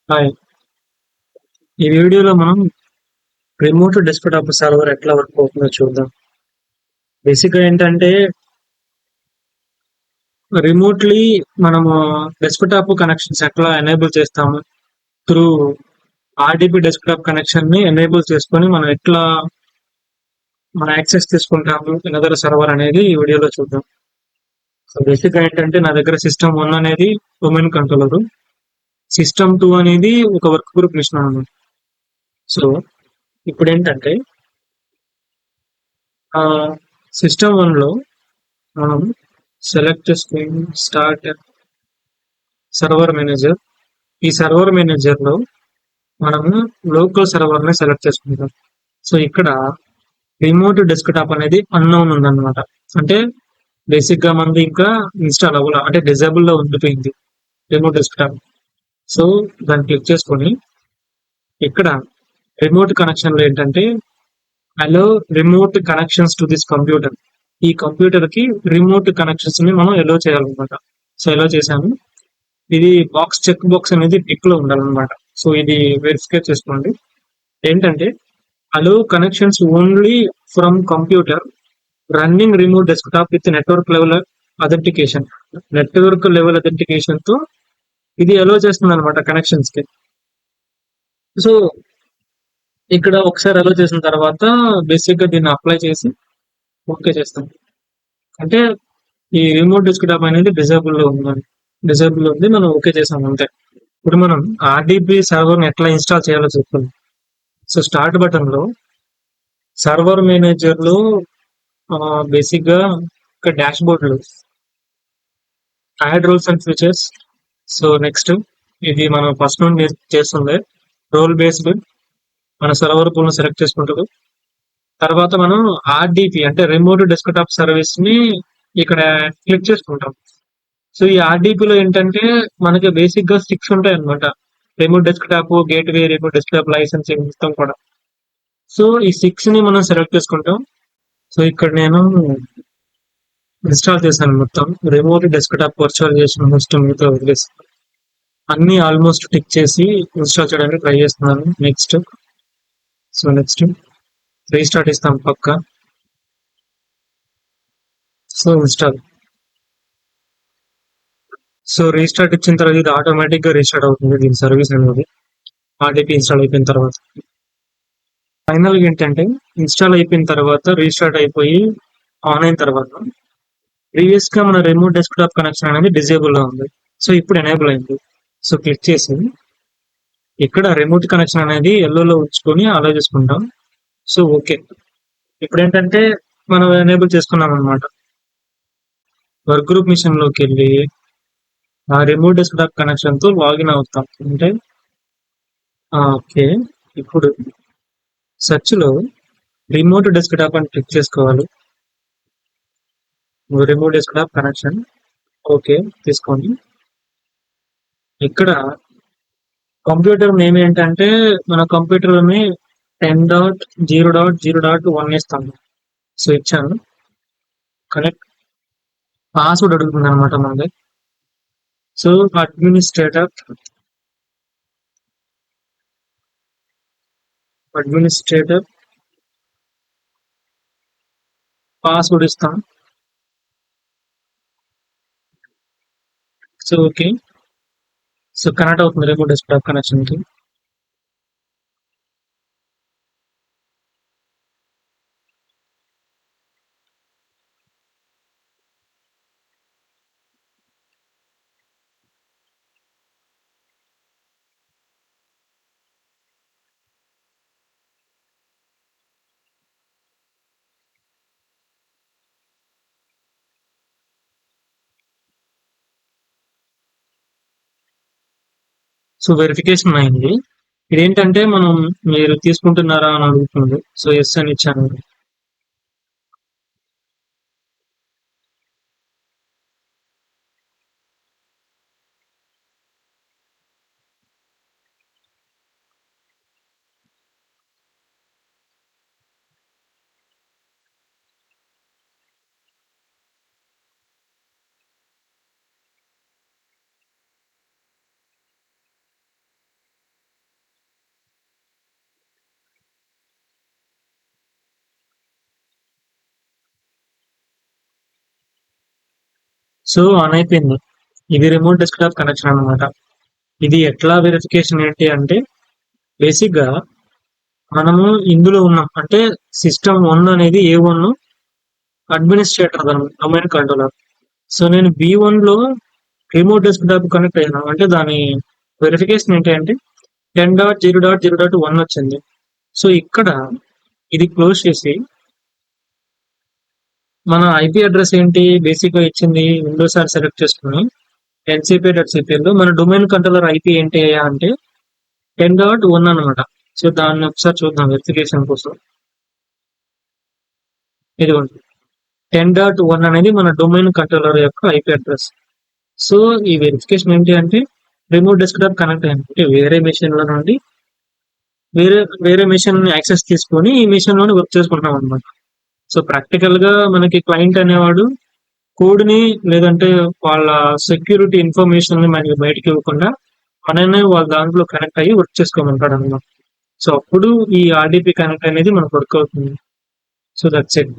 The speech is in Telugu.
హాయ్! ఈ వీడియోలో మనం రిమోట్ డెస్క్‌టాప్ సర్వర్ ఎట్లా వర్క్ అవుతుందో చూద్దాం. బేసిక్‌గా ఏంటంటే రిమోట్‌లీ మనము డెస్క్‌టాప్ కనెక్షన్స్ ఎట్లా ఎనేబుల్ చేస్తాము. త్రూ ఆర్‌డీబీ డెస్క్‌టాప్ కనెక్షన్‌ని ఎనేబుల్ చేసుకొని మనం ఎట్లా మన యాక్సెస్ తీసుకుంటాము అనదర్ సర్వర్ అనేది ఈ వీడియోలో చూద్దాం. సో బేసిక్‌గా ఏంటంటే నా దగ్గర సిస్టమ్ 1 అనేది డొమైన్ కంట్రోలరు. సిస్టమ్ 2 అనేది ఒక వర్క్ గ్రూప్ మిషన్ అన్నమాట. సో ఇప్పుడేంటంటే సిస్టమ్ 1లో మనం సెలెక్ట్ చేసుకొని స్టార్ట్ సర్వర్ మేనేజర్. ఈ సర్వర్ మేనేజర్ లో మనము లోకల్ సర్వర్ ని సెలెక్ట్ చేసుకుంటాం. సో ఇక్కడ రిమోట్ డెస్క్టాప్ అనేది అన్నోన్ ఉందన్నమాట. అంటే బేసిక్ గా మనది ఇంకా ఇన్స్టాల్ అవ్వాల, అంటే డిజేబుల్ లో ఉండిపోయింది రిమోట్ డెస్క్టాప్. సో దాన్ని క్లిక్ చేసుకొని ఇక్కడ రిమోట్ కనెక్షన్ లో ఏంటంటే allow remote connections to this computer. ఈ కంప్యూటర్ కి రిమోట్ కనెక్షన్స్ ని మనం ఎలో చేయాలన్నమాట. సో ఎలో చేశాము. ఇది బాక్స్ చెక్ బాక్స్ అనేది టిక్ లో ఉండాలన్నమాట. సో ఇది వెరిఫై చేసుకోండి. ఏంటంటే allow connections only from computer running remote desktop with network level authentication. Network level authentication తో ఇది అలో చేస్తుంది అనమాట కనెక్షన్స్ కి. సో ఇక్కడ ఒకసారి అలో చేసిన తర్వాత బేసిక్ గా దీన్ని అప్లై చేసి ఓకే చేస్తాం. అంటే ఈ రిమోట్ డెస్క్టాప్ అనేది డిజేబుల్ లో ఉంది, మనం ఓకే చేసాం అంతే. ఇప్పుడు మనం ఆర్డీబీ సర్వర్ ని ఎట్లా ఇన్స్టాల్ చేయాలో చెప్తాం. సో స్టార్ట్ బటన్ లో సర్వర్ మేనేజర్ లో బేసిక్ గా ఒక డాష్ బోర్డ్ లో add roles and features. So next ఇది మనం ఫస్ట్ నుండి చేస్తుంది రోల్ బేస్డ్. మన సర్వర్ పూల్ సెలెక్ట్ చేసుకుంటారు. తర్వాత మనం ఆర్డిపి అంటే రిమోట్ డెస్క్టాప్ సర్వీస్ ని ఇక్కడ క్లిక్ చేసుకుంటాం. సో ఈ ఆర్డిపిలో ఏంటంటే మనకి బేసిక్ గా 6 ఉంటాయి అనమాట. Remote desktop, gateway, remote desktop licensing మొత్తం కూడా. సో ఈ 6 ని మనం సెలెక్ట్ చేసుకుంటాం. సో ఇక్కడ నేను ఇన్స్టాల్ చేశాను మొత్తం. రిమోట్ డెస్క్టాప్ వర్చువలైజేషన్ సిస్టమ్ మీతో వదిలేసి అన్ని ఆల్మోస్ట్ టిక్ చేసి ఇన్స్టాల్ చేయడానికి ట్రై చేస్తున్నాను. నెక్స్ట్ రీస్టార్ట్ ఇస్తాం పక్క. So install. సో రీస్టార్ట్ ఇచ్చిన తర్వాత ఇది ఆటోమేటిక్ గా రీస్టార్ట్ అవుతుంది దీని సర్వీస్ అనేది ఆర్డిపి ఇన్స్టాల్ అయిపోయిన తర్వాత. ఫైనల్ గా ఏంటంటే ఇన్స్టాల్ అయిపోయిన తర్వాత రీస్టార్ట్ అయిపోయి ఆన్ అయిన తర్వాత ప్రీవియస్ గా మన రిమోట్ డెస్క్టాప్ కనెక్షన్ అనేది డిజేబుల్ లో ఉంది. సో ఇప్పుడు ఎనేబుల్ అయింది. సో క్లిక్ చేసి ఇక్కడ రిమోట్ కనెక్షన్ అనేది ఎల్లోలో ఉంచుకొని అలో చేసుకుంటాం. So okay. ఇప్పుడు ఏంటంటే మనం ఎనేబుల్ చేసుకున్నాం అనమాట. వర్క్ గ్రూప్ మిషన్ లోకి వెళ్ళి ఆ రిమోట్ డెస్క్టాప్ కనెక్షన్ తో లాగిన్ అవుతాం. అంటే ఓకే. ఇప్పుడు సెర్చ్ లో రిమోట్ డెస్క్టాప్ అని క్లిక్ చేసుకోవాలి. రిమోట్ డెస్క్టాప్ కనెక్షన్ ఓకే తీసుకోండి. ఇక్కడ కంప్యూటర్ నేమ్ ఏంటంటే మన కంప్యూటర్ ని 10.0.0.1 ఇస్తాను. సో ఇచ్చాను. కనెక్ట్. పాస్వర్డ్ అడుగుతుంది అనమాట మనది. సో అడ్మినిస్ట్రేటర్ పాస్వర్డ్ ఇస్తాం. So okay. సో కనెక్ట్ అవుతుంది రిమోట్ డెస్క్టాప్ కనెక్షన్ కి. సో వెరిఫికేషన్ అయింది. ఇదేంటంటే మనం మీరు తీసుకుంటున్నారా అని అడుగుతుంది. సో ఎస్ అని ఇచ్చాను. సో ఆన్ అయిపోయింది. ఇది రిమోట్ డెస్క్టాప్ కనెక్షన్ అన్నమాట. ఇది ఎట్లా వెరిఫికేషన్ ఏంటి అంటే బేసిక్ గా మనము ఇందులో ఉన్నాం అంటే సిస్టమ్ 1 అనేది A1 administrator domain controller. So నేను B1 లో రిమోట్ డెస్క్టాప్ కనెక్ట్ అయినా అంటే దాని వెరిఫికేషన్ ఏంటి అంటే 10.0.0.1 వచ్చింది. సో ఇక్కడ ఇది క్లోజ్ చేసి మన ఐపీ అడ్రస్ ఏంటి బేసిక్ గా ఇచ్చింది విండోస్ ఆర్ సెలెక్ట్ చేసుకుని ncp.cpl లో మన డొమైన్ కంట్రోలర్ ఐపీ ఏంటి అంటే 10.1 అనమాట. సో దాన్ని ఒకసారి చూద్దాం వెరిఫికేషన్ కోసం. ఇదిగోండి 10.1 అనేది మన డొమైన్ కంట్రోలర్ యొక్క ఐపీ అడ్రస్. సో ఈ వెరిఫికేషన్ ఏంటి అంటే రిమోట్ డెస్క్టాప్ కనెక్ట్ అయింది అంటే వేరే మెషిన్ లో నుండి వేరే మెషిన్ యాక్సెస్ తీసుకొని ఈ మెషిన్ లోని వర్క్ చేసుకుంటాం అనమాట. సో ప్రాక్టికల్ గా మనకి క్లయింట్ అనేవాడు కోడ్ ని లేదంటే వాళ్ళ సెక్యూరిటీ ఇన్ఫర్మేషన్ ని మనకి బయటకి ఇవ్వకుండా మననే వాళ్ళ దాంట్లో కనెక్ట్ అయ్యి వర్క్ చేసుకోమంటాడు అనమాట. సో అప్పుడు ఈ ఆర్డిపి కనెక్ట్ అనేది మనకు వర్క్ అవుతుంది. So that's it.